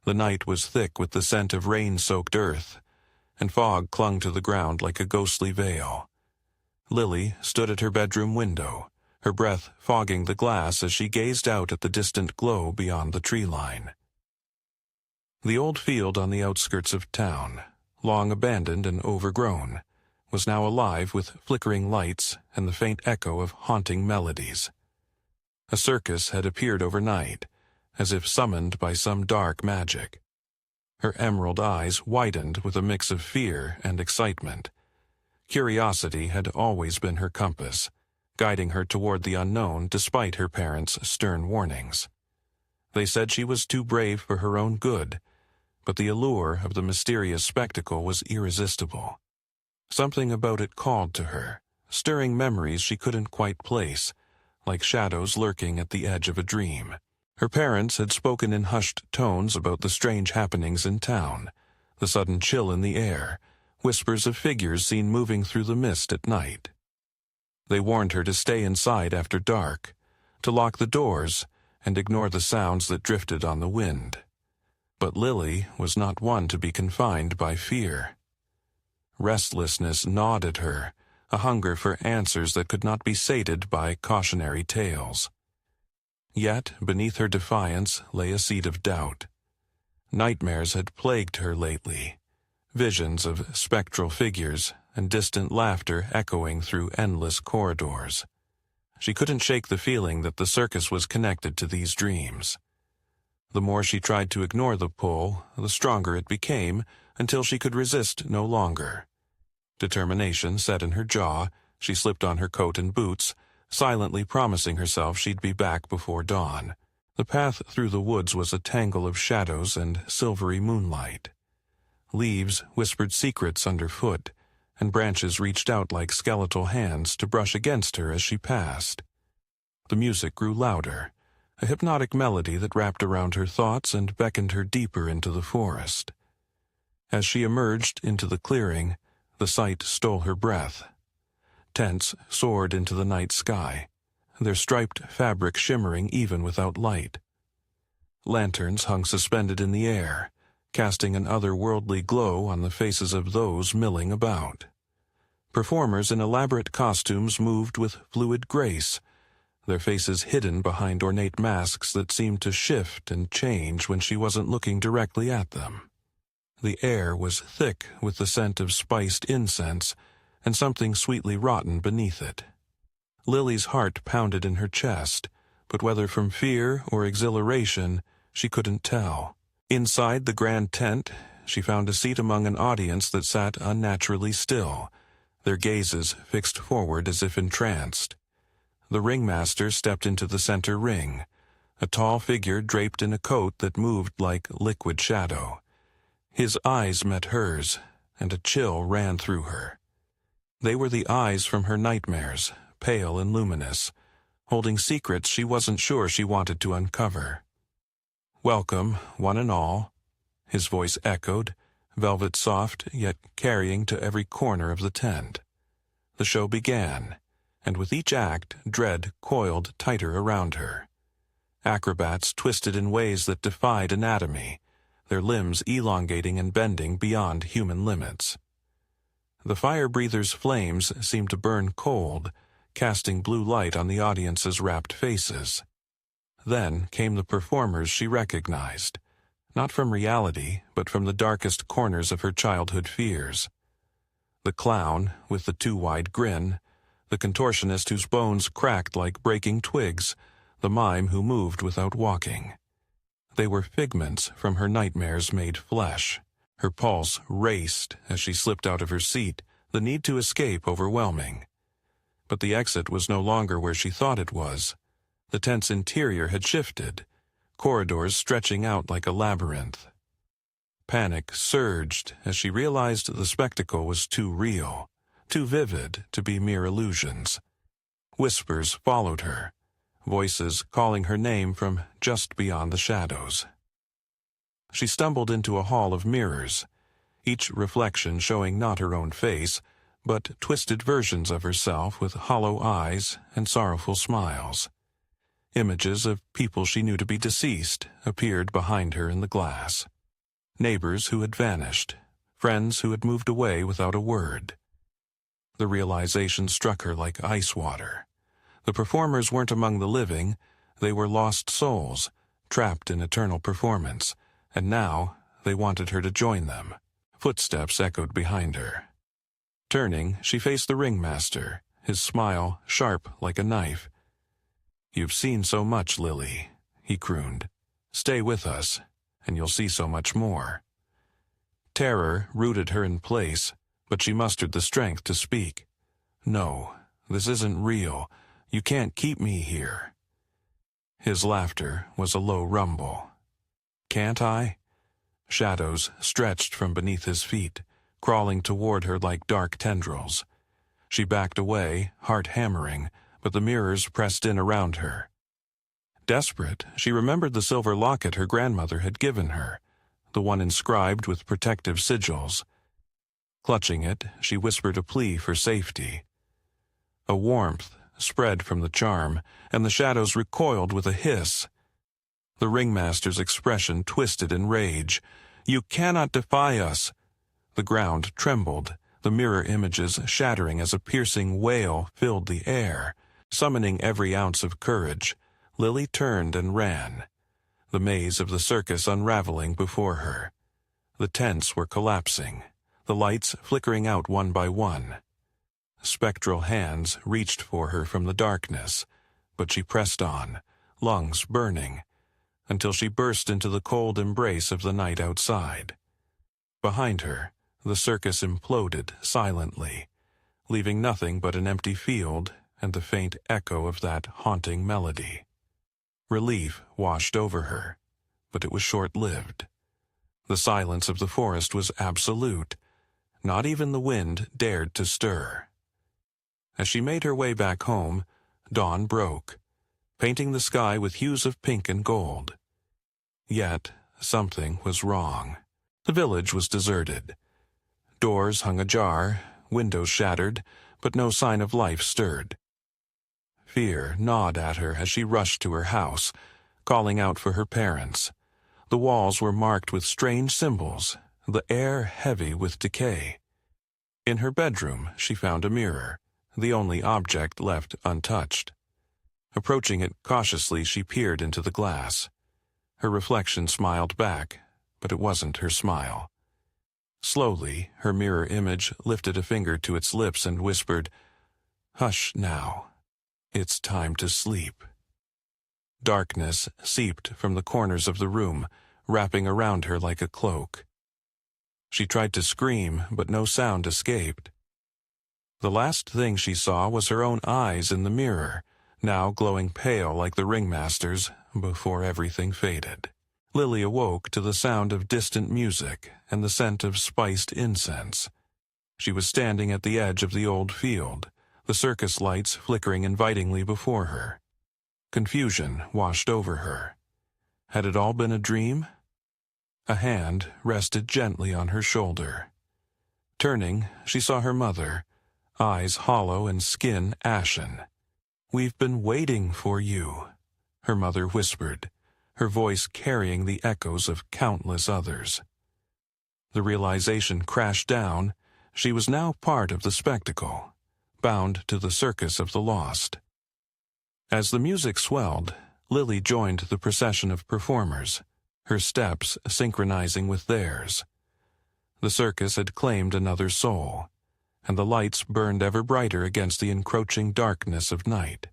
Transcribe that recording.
The night was thick with the scent of rain-soaked earth, and fog clung to the ground like a ghostly veil. Lily stood at her bedroom window, her breath fogging the glass as she gazed out at the distant glow beyond the tree line. The old field on the outskirts of town, long abandoned and overgrown, was now alive with flickering lights and the faint echo of haunting melodies. A circus had appeared overnight, as if summoned by some dark magic. Her emerald eyes widened with a mix of fear and excitement. Curiosity had always been her compass, guiding her toward the unknown despite her parents' stern warnings. They said she was too brave for her own good, but the allure of the mysterious spectacle was irresistible. Something about it called to her, stirring memories she couldn't quite place, like shadows lurking at the edge of a dream. Her parents had spoken in hushed tones about the strange happenings in town, the sudden chill in the air, whispers of figures seen moving through the mist at night. They warned her to stay inside after dark, to lock the doors, and ignore the sounds that drifted on the wind. But Lily was not one to be confined by fear. Restlessness gnawed at her, a hunger for answers that could not be sated by cautionary tales. Yet, beneath her defiance lay a seed of doubt. Nightmares had plagued her lately, visions of spectral figures and distant laughter echoing through endless corridors. She couldn't shake the feeling that the circus was connected to these dreams. The more she tried to ignore the pull, the stronger it became, until she could resist no longer. Determination set in her jaw, she slipped on her coat and boots, silently promising herself she'd be back before dawn. The path through the woods was a tangle of shadows and silvery moonlight. Leaves whispered secrets underfoot, and branches reached out like skeletal hands to brush against her as she passed. The music grew louder, a hypnotic melody that wrapped around her thoughts and beckoned her deeper into the forest. As she emerged into the clearing, the sight stole her breath. Tents soared into the night sky, their striped fabric shimmering even without light. Lanterns hung suspended in the air, casting an otherworldly glow on the faces of those milling about. Performers in elaborate costumes moved with fluid grace, their faces hidden behind ornate masks that seemed to shift and change when she wasn't looking directly at them. The air was thick with the scent of spiced incense, and something sweetly rotten beneath it. Lily's heart pounded in her chest, but whether from fear or exhilaration, she couldn't tell. Inside the grand tent, she found a seat among an audience that sat unnaturally still, their gazes fixed forward as if entranced. The ringmaster stepped into the center ring, a tall figure draped in a coat that moved like liquid shadow. His eyes met hers, and a chill ran through her. They were the eyes from her nightmares, pale and luminous, holding secrets she wasn't sure she wanted to uncover. "Welcome, one and all," his voice echoed, velvet soft yet carrying to every corner of the tent. The show began, and with each act, dread coiled tighter around her. Acrobats twisted in ways that defied anatomy, their limbs elongating and bending beyond human limits. The fire-breather's flames seemed to burn cold, casting blue light on the audience's rapt faces. Then came the performers she recognized, not from reality, but from the darkest corners of her childhood fears. The clown, with the too-wide grin, the contortionist whose bones cracked like breaking twigs, the mime who moved without walking. They were figments from her nightmares made flesh. Her pulse raced as she slipped out of her seat, the need to escape overwhelming. But the exit was no longer where she thought it was. The tent's interior had shifted, corridors stretching out like a labyrinth. Panic surged as she realized the spectacle was too real, too vivid to be mere illusions. Whispers followed her, voices calling her name from just beyond the shadows. She stumbled into a hall of mirrors, each reflection showing not her own face, but twisted versions of herself with hollow eyes and sorrowful smiles. Images of people she knew to be deceased appeared behind her in the glass. Neighbors who had vanished, friends who had moved away without a word. The realization struck her like ice water. The performers weren't among the living, they were lost souls, trapped in eternal performance, and now they wanted her to join them. Footsteps echoed behind her. Turning, she faced the ringmaster, his smile sharp like a knife. "You've seen so much, Lily," he crooned. "Stay with us, and you'll see so much more." Terror rooted her in place, but she mustered the strength to speak. "No, this isn't real. You can't keep me here." His laughter was a low rumble. "Can't I?" Shadows stretched from beneath his feet, crawling toward her like dark tendrils. She backed away, heart hammering, but the mirrors pressed in around her. Desperate, she remembered the silver locket her grandmother had given her, the one inscribed with protective sigils. Clutching it, she whispered a plea for safety. A warmth spread from the charm, and the shadows recoiled with a hiss. The ringmaster's expression twisted in rage. "You cannot defy us!" The ground trembled, the mirror images shattering as a piercing wail filled the air. Summoning every ounce of courage, Lily turned and ran, the maze of the circus unraveling before her. The tents were collapsing, the lights flickering out one by one. Spectral hands reached for her from the darkness, but she pressed on, lungs burning, until she burst into the cold embrace of the night outside. Behind her, the circus imploded silently, leaving nothing but an empty field and the faint echo of that haunting melody. Relief washed over her, but it was short-lived. The silence of the forest was absolute. Not even the wind dared to stir. As she made her way back home, dawn broke, painting the sky with hues of pink and gold. Yet something was wrong. The village was deserted. Doors hung ajar, windows shattered, but no sign of life stirred. Fear gnawed at her as she rushed to her house, calling out for her parents. The walls were marked with strange symbols, the air heavy with decay. In her bedroom, she found a mirror, the only object left untouched. Approaching it cautiously, she peered into the glass. Her reflection smiled back, but it wasn't her smile. Slowly, her mirror image lifted a finger to its lips and whispered, "Hush now. It's time to sleep." Darkness seeped from the corners of the room, wrapping around her like a cloak. She tried to scream, but no sound escaped. The last thing she saw was her own eyes in the mirror, now glowing pale like the ringmaster's, before everything faded. Lily awoke to the sound of distant music and the scent of spiced incense. She was standing at the edge of the old field, the circus lights flickering invitingly before her. Confusion washed over her. Had it all been a dream? A hand rested gently on her shoulder. Turning, she saw her mother, eyes hollow and skin ashen. "We've been waiting for you," her mother whispered, her voice carrying the echoes of countless others. The realization crashed down. She was now part of the spectacle, bound to the circus of the lost. As the music swelled, Lily joined the procession of performers, her steps synchronizing with theirs. The circus had claimed another soul, and the lights burned ever brighter against the encroaching darkness of night.